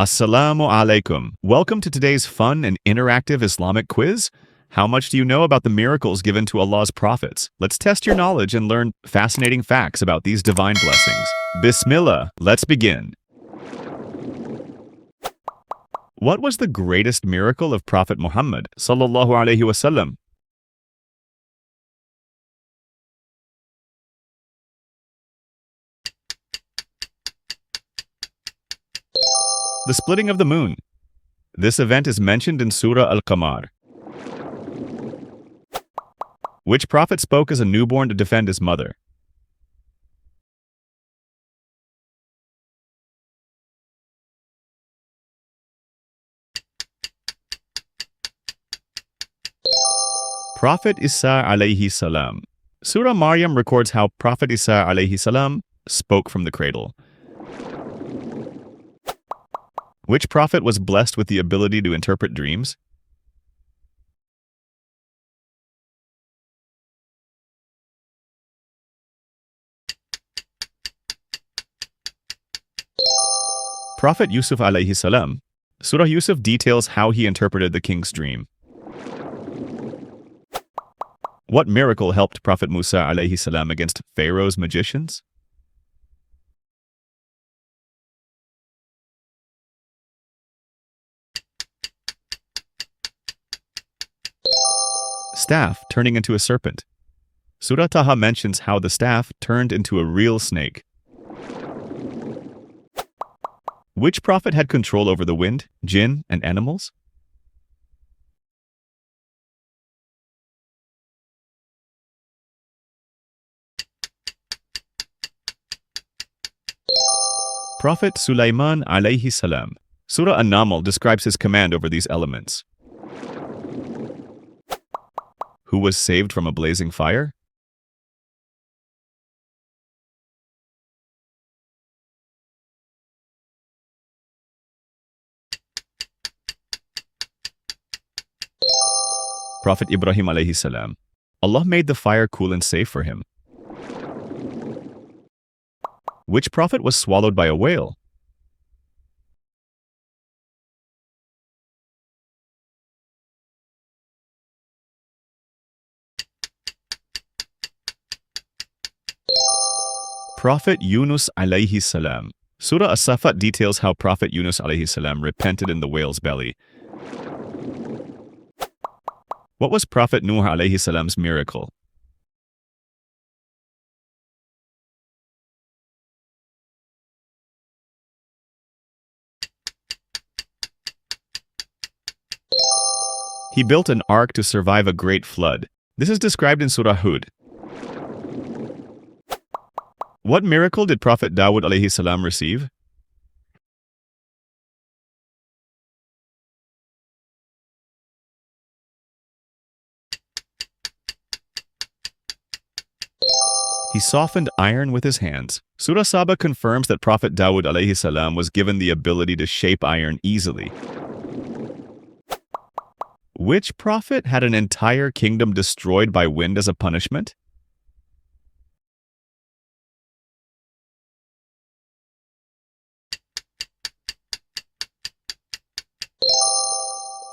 Assalamu alaikum. Welcome to today's fun and interactive Islamic quiz. How much do you know about the miracles given to Allah's prophets? Let's test your knowledge and learn fascinating facts about these divine blessings. Bismillah, let's begin. What was the greatest miracle of Prophet Muhammad sallallahu alaihi wasallam? The splitting of the moon. This event is mentioned in Surah Al-Qamar. Which prophet spoke as a newborn to defend his mother? Prophet Isa alayhi salam. Surah Maryam records how Prophet Isa alayhi salam spoke from the cradle. Which prophet was blessed with the ability to interpret dreams? Prophet Yusuf alayhi salam. Surah Yusuf details how he interpreted the king's dream. What miracle helped Prophet Musa alayhi salam against Pharaoh's magicians? Staff turning into a serpent. Surah Taha mentions how the staff turned into a real snake. Which prophet had control over the wind, jinn, and animals? Prophet Sulaiman alayhi salam. Surah An-Naml describes his command over these elements. Who was saved from a blazing fire? Prophet Ibrahim alayhi salam. Allah made the fire cool and safe for him. Which prophet was swallowed by a whale? Prophet Yunus alayhi salam. Surah As-Safat details how Prophet Yunus alayhi salam repented in the whale's belly. What was Prophet Nuh alayhi salam's miracle? He built an ark to survive a great flood. This is described in Surah Hud. What miracle did Prophet Dawud alayhi salam receive? He softened iron with his hands. Surah Saba confirms that Prophet Dawud alayhi salam was given the ability to shape iron easily. Which prophet had an entire kingdom destroyed by wind as a punishment?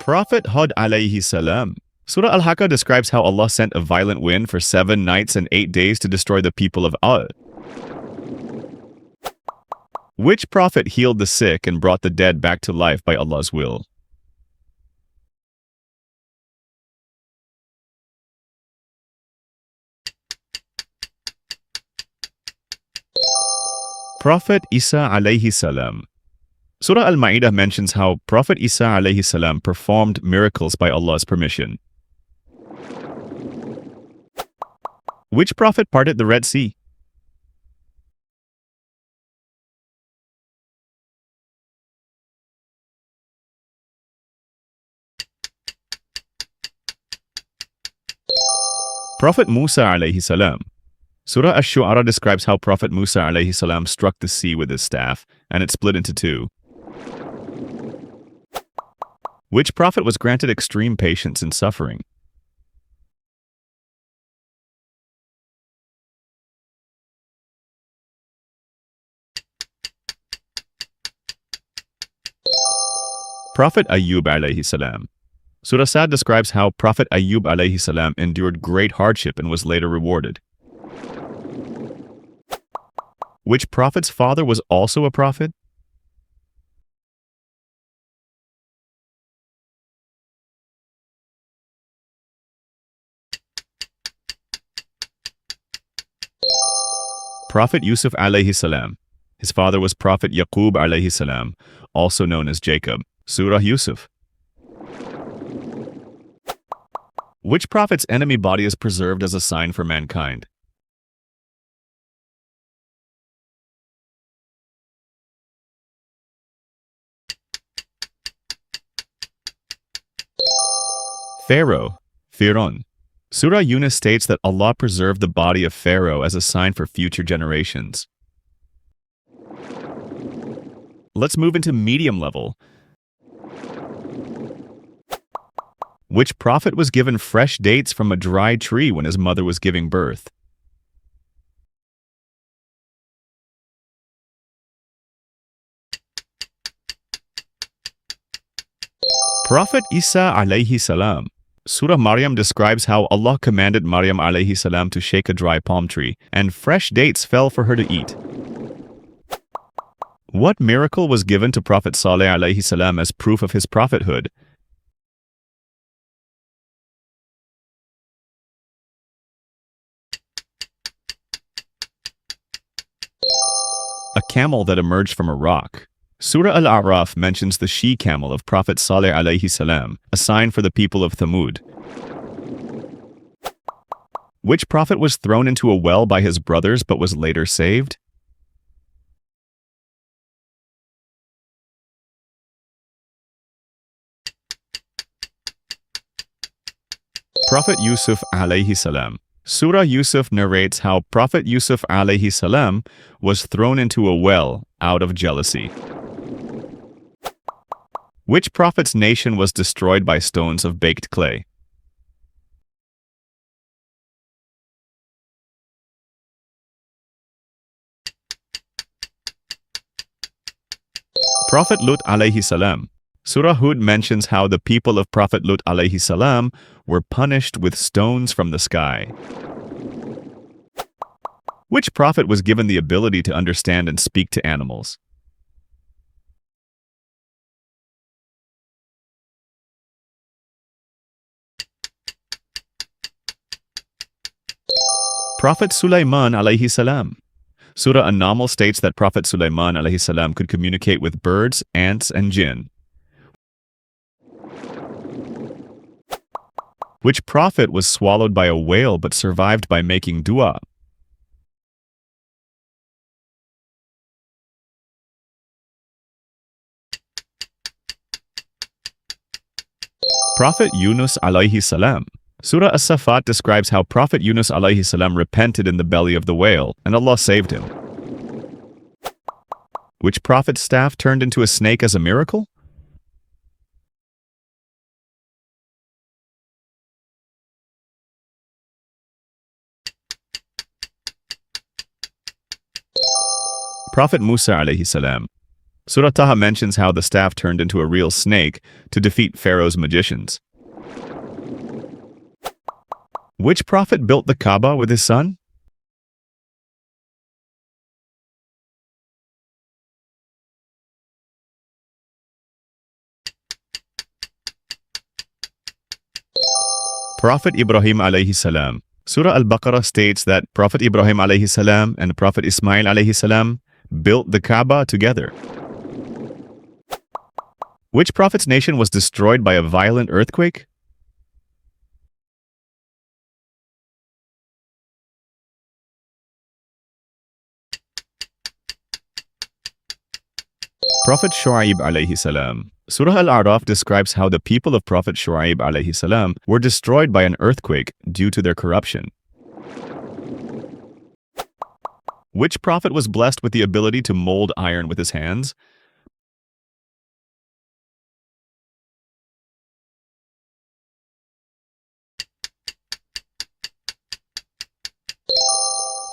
Prophet Hud alayhi salam. Surah Al-Haqqa describes how Allah sent a violent wind for 7 nights and 8 days to destroy the people of Ad. Which prophet healed the sick and brought the dead back to life by Allah's will? Prophet Isa alayhi salam. Surah Al-Ma'idah mentions how Prophet Isa alayhi salam performed miracles by Allah's permission. Which prophet parted the Red Sea? Prophet Musa alayhi salam. Surah Ash-Shu'ara describes how Prophet Musa alayhi salam struck the sea with his staff, and it split into 2. Which prophet was granted extreme patience in suffering? Prophet Ayyub alayhi salam. Surah Sad describes how Prophet Ayyub alayhi salam endured great hardship and was later rewarded. Which prophet's father was also a prophet? Prophet Yusuf alayhi salam. His father was Prophet Yaqub alayhi salam, also known as Jacob. Surah Yusuf. Which prophet's enemy body is preserved as a sign for mankind? Pharaoh, Fir'aun. Surah Yunus states that Allah preserved the body of Pharaoh as a sign for future generations. Let's move into medium level. Which prophet was given fresh dates from a dry tree when his mother was giving birth? Prophet Isa alayhi salam. Surah Maryam describes how Allah commanded Maryam alayhi salam to shake a dry palm tree, and fresh dates fell for her to eat. What miracle was given to Prophet Saleh alayhi salam as proof of his prophethood? A camel that emerged from a rock. Surah Al-A'raf mentions the she-camel of Prophet Saleh alayhi salam, a sign for the people of Thamud. Which prophet was thrown into a well by his brothers but was later saved? Prophet Yusuf alayhi salam. Surah Yusuf narrates how Prophet Yusuf alayhi salam was thrown into a well out of jealousy. Which prophet's nation was destroyed by stones of baked clay? Prophet Lut alayhi salam. Surah Hud mentions how the people of Prophet Lut alayhi salam were punished with stones from the sky. Which prophet was given the ability to understand and speak to animals? Prophet Sulaiman alayhi salam. Surah An-Naml states that Prophet Sulaiman alayhi salam could communicate with birds, ants, and jinn. Which prophet was swallowed by a whale but survived by making dua? Prophet Yunus alayhi salam. Surah As-Safat describes how Prophet Yunus alayhi salam repented in the belly of the whale, and Allah saved him. Which prophet's staff turned into a snake as a miracle? Prophet Musa alayhi salam. Surah Taha mentions how the staff turned into a real snake to defeat Pharaoh's magicians. Which prophet built the Kaaba with his son? Prophet Ibrahim alayhi salam. Surah Al-Baqarah states that Prophet Ibrahim alayhi salam and Prophet Ismail alayhi salam built the Kaaba together. Which prophet's nation was destroyed by a violent earthquake? Prophet Shu'aib alayhi salam. Surah Al-A'raf describes how the people of Prophet Shu'aib alayhi salam were destroyed by an earthquake due to their corruption. Which prophet was blessed with the ability to mold iron with his hands?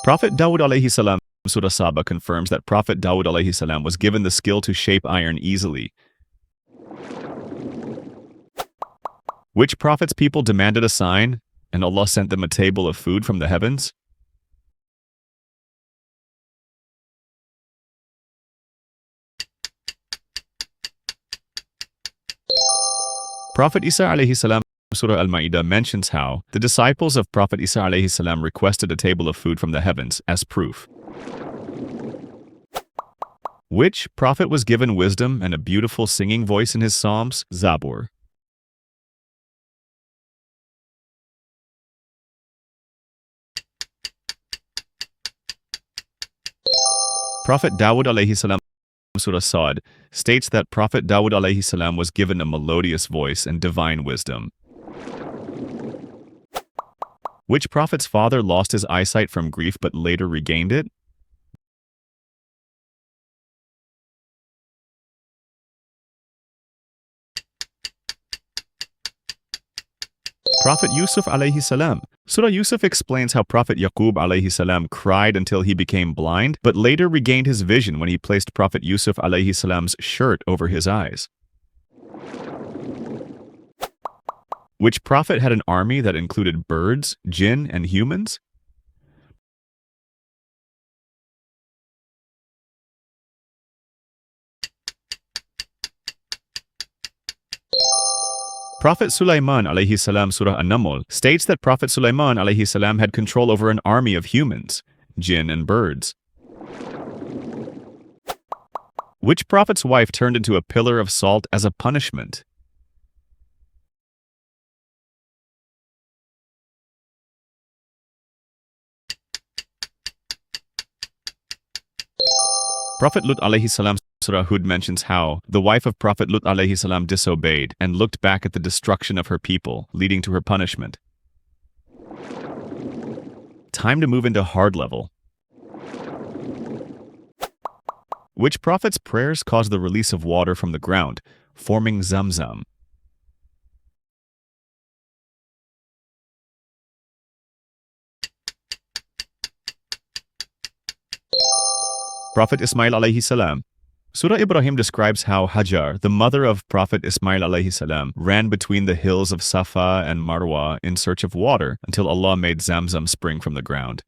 Prophet Dawud alayhi salam. Surah Saba confirms that Prophet Dawud alayhi salam was given the skill to shape iron easily. Which prophet's people demanded a sign, and Allah sent them a table of food from the heavens? Prophet Isa alayhi salam, Surah Al-Ma'idah mentions how the disciples of Prophet Isa alayhi salam requested a table of food from the heavens as proof. Which prophet was given wisdom and a beautiful singing voice in his psalms? Zabur. Prophet Dawud alayhi salam, Surah Sa'd, states that Prophet Dawud alayhi salam was given a melodious voice and divine wisdom. Which prophet's father lost his eyesight from grief but later regained it? Prophet Yusuf alayhi salam. Surah Yusuf explains how Prophet Yaqub alayhi salam cried until he became blind, but later regained his vision when he placed Prophet Yusuf alayhi salam's shirt over his eyes. Which prophet had an army that included birds, jinn, and humans? Prophet Sulaiman alayhi salam, Surah An-Naml, states that Prophet Sulaiman alayhi salam had control over an army of humans, jinn, and birds. Which prophet's wife turned into a pillar of salt as a punishment? Prophet Lut alayhi salam, Surah Hud mentions how the wife of Prophet Lut alayhi salam disobeyed and looked back at the destruction of her people, leading to her punishment. Time to move into hard level. Which prophet's prayers caused the release of water from the ground, forming Zamzam? Prophet Ismail alayhi salam. Surah Ibrahim describes how Hajar, the mother of Prophet Ismail alayhi salam, ran between the hills of Safa and Marwa in search of water until Allah made Zamzam spring from the ground.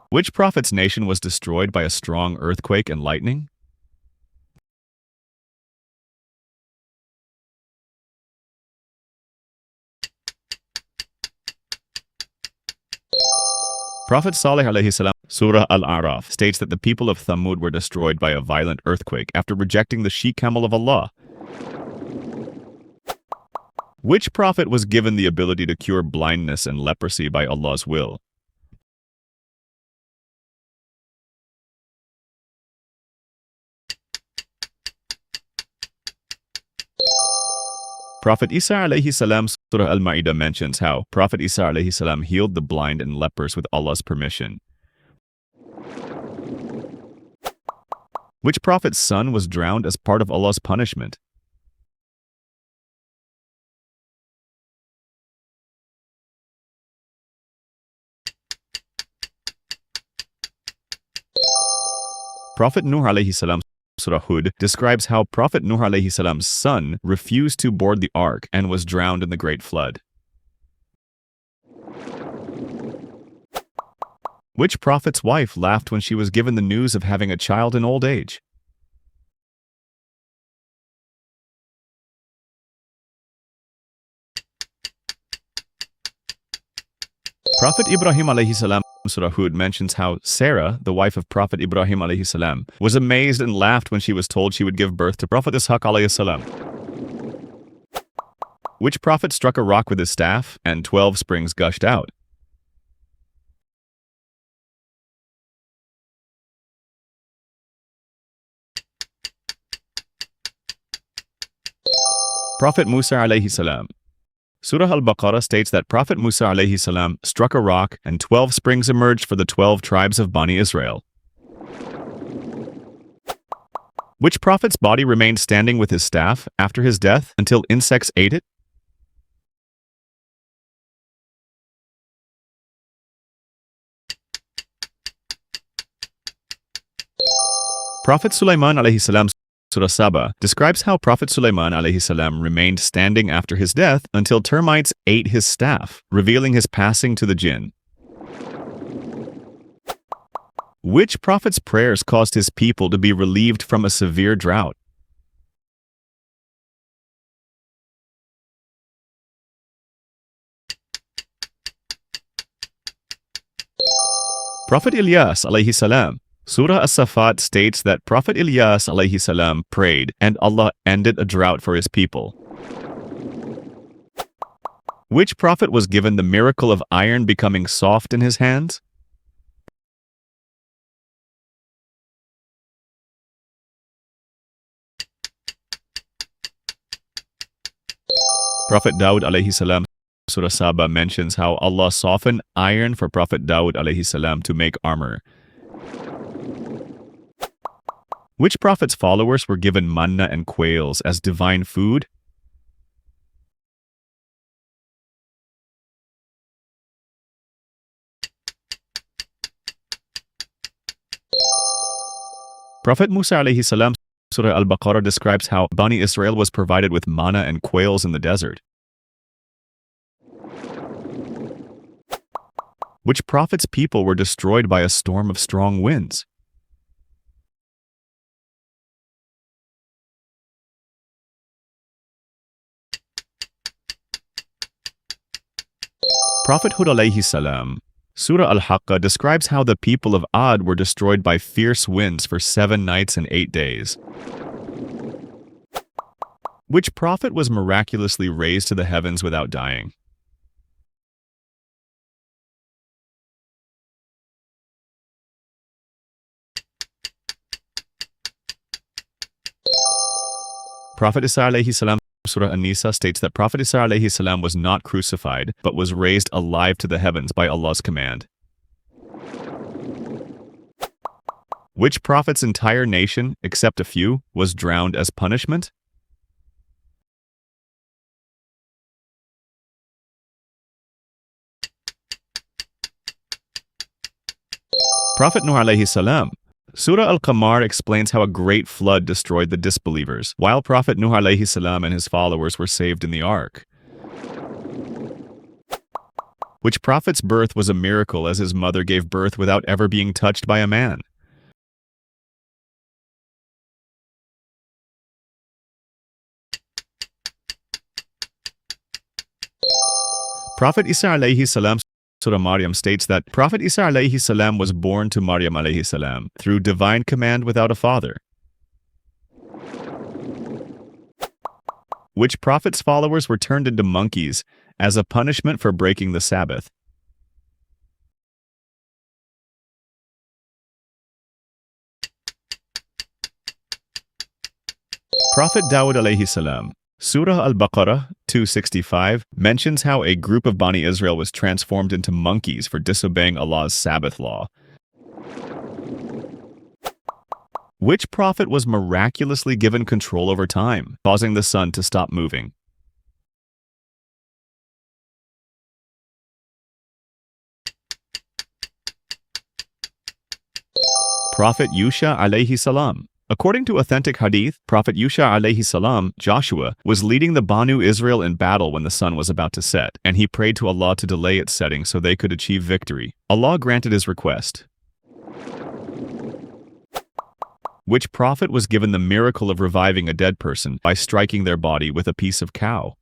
Which prophet's nation was destroyed by a strong earthquake and lightning? Prophet Saleh alayhi salam, Surah Al-A'raf, states that the people of Thamud were destroyed by a violent earthquake after rejecting the she-camel of Allah. Which prophet was given the ability to cure blindness and leprosy by Allah's will? Prophet Isa alayhi salam, Surah Al-Ma'idah mentions how Prophet Isa alayhi salam healed the blind and lepers with Allah's permission. Which prophet's son was drowned as part of Allah's punishment? Prophet Nuh alayhi salam, Surah Hud, describes how Prophet Nuh alayhi salam's son refused to board the ark and was drowned in the great flood. Which prophet's wife laughed when she was given the news of having a child in old age? Prophet Ibrahim alayhi salam, Surah Hud, mentions how Sarah, the wife of Prophet Ibrahim alayhi salam, was amazed and laughed when she was told she would give birth to Prophet Ishaq alayhi salam. Which prophet struck a rock with his staff and 12 springs gushed out? Prophet Musa alayhi salam. Surah Al-Baqarah states that Prophet Musa alayhi salam struck a rock and 12 springs emerged for the 12 tribes of Bani Israel. Which prophet's body remained standing with his staff after his death until insects ate it? Prophet Sulaiman alayhi salam, Surah Saba describes how Prophet Sulaiman alayhi salam remained standing after his death until termites ate his staff, revealing his passing to the jinn. Which prophet's prayers caused his people to be relieved from a severe drought? Prophet Ilyas alayhi salam. Surah As-Safat states that Prophet Ilyas alayhi salam prayed and Allah ended a drought for his people. Which prophet was given the miracle of iron becoming soft in his hands? Prophet Dawud alayhi salam. Surah Saba mentions how Allah softened iron for Prophet Dawud alayhi salam to make armor. Which prophet's followers were given manna and quails as divine food? Prophet Musa alayhi salam. Surah Al-Baqarah describes how Bani Israel was provided with manna and quails in the desert. Which prophet's people were destroyed by a storm of strong winds? Prophet Hud alayhi salam. Surah Al-Haqqa describes how the people of Ad were destroyed by fierce winds for 7 nights and 8 days. Which prophet was miraculously raised to the heavens without dying? Prophet Isa alayhi salam. Surah An-Nisa states that Prophet Isa alayhi salam was not crucified, but was raised alive to the heavens by Allah's command. Which prophet's entire nation, except a few, was drowned as punishment? Prophet Nuh alayhi salam. Surah Al-Qamar explains how a great flood destroyed the disbelievers, while Prophet Nuh alayhi salam and his followers were saved in the ark. Which prophet's birth was a miracle as his mother gave birth without ever being touched by a man? Prophet Isa alayhi salam. Surah Maryam states that Prophet Isa alayhi salam was born to Maryam alayhi salam through divine command without a father. Which prophet's followers were turned into monkeys as a punishment for breaking the Sabbath? Prophet Dawud alayhi salam. Surah Al-Baqarah 265 mentions how a group of Bani Israel was transformed into monkeys for disobeying Allah's Sabbath law. Which prophet was miraculously given control over time, causing the sun to stop moving? Prophet Yusha alayhi salam. According to authentic Hadith, Prophet Yusha alayhi salam, Joshua, was leading the Banu Israel in battle when the sun was about to set, and he prayed to Allah to delay its setting so they could achieve victory. Allah granted his request. Which prophet was given the miracle of reviving a dead person by striking their body with a piece of cow?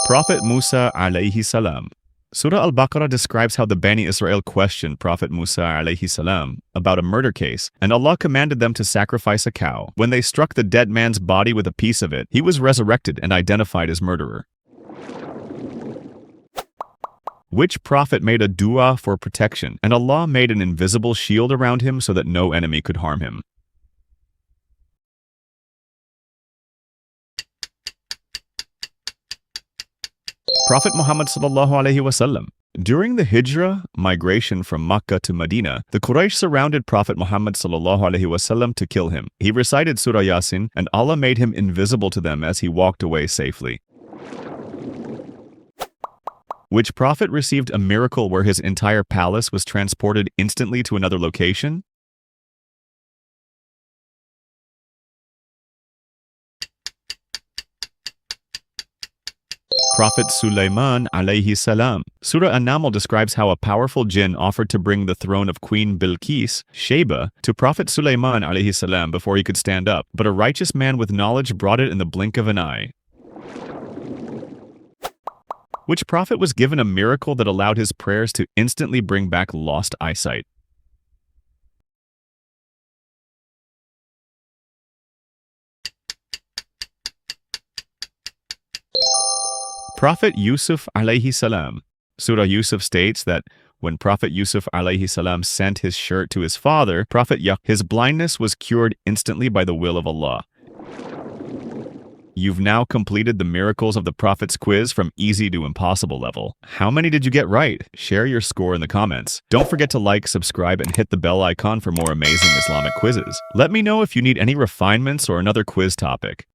Prophet Musa alayhi salam. Surah Al-Baqarah describes how the Bani Israel questioned Prophet Musa alayhi salam about a murder case, and Allah commanded them to sacrifice a cow. When they struck the dead man's body with a piece of it, he was resurrected and identified as murderer. Which prophet made a dua for protection, and Allah made an invisible shield around him so that no enemy could harm him? Prophet Muhammad sallallahu alaihi wasallam. During the Hijrah, migration from Makkah to Medina, the Quraysh surrounded Prophet Muhammad sallallahu alaihi wasallam to kill him. He recited Surah Yasin, and Allah made him invisible to them as he walked away safely. Which prophet received a miracle where his entire palace was transported instantly to another location? Prophet Sulaiman alayhi salam. Surah An-Naml describes how a powerful jinn offered to bring the throne of Queen Bilqis, Sheba, to Prophet Sulaiman alayhi salam before he could stand up, but a righteous man with knowledge brought it in the blink of an eye. Which prophet was given a miracle that allowed his prayers to instantly bring back lost eyesight? Prophet Yusuf alayhi salam. Surah Yusuf states that when Prophet Yusuf alayhi salam sent his shirt to his father, Prophet Yaqub, his blindness was cured instantly by the will of Allah. You've now completed the Miracles of the Prophets quiz from easy to impossible level. How many did you get right? Share your score in the comments. Don't forget to like, subscribe, and hit the bell icon for more amazing Islamic quizzes. Let me know if you need any refinements or another quiz topic.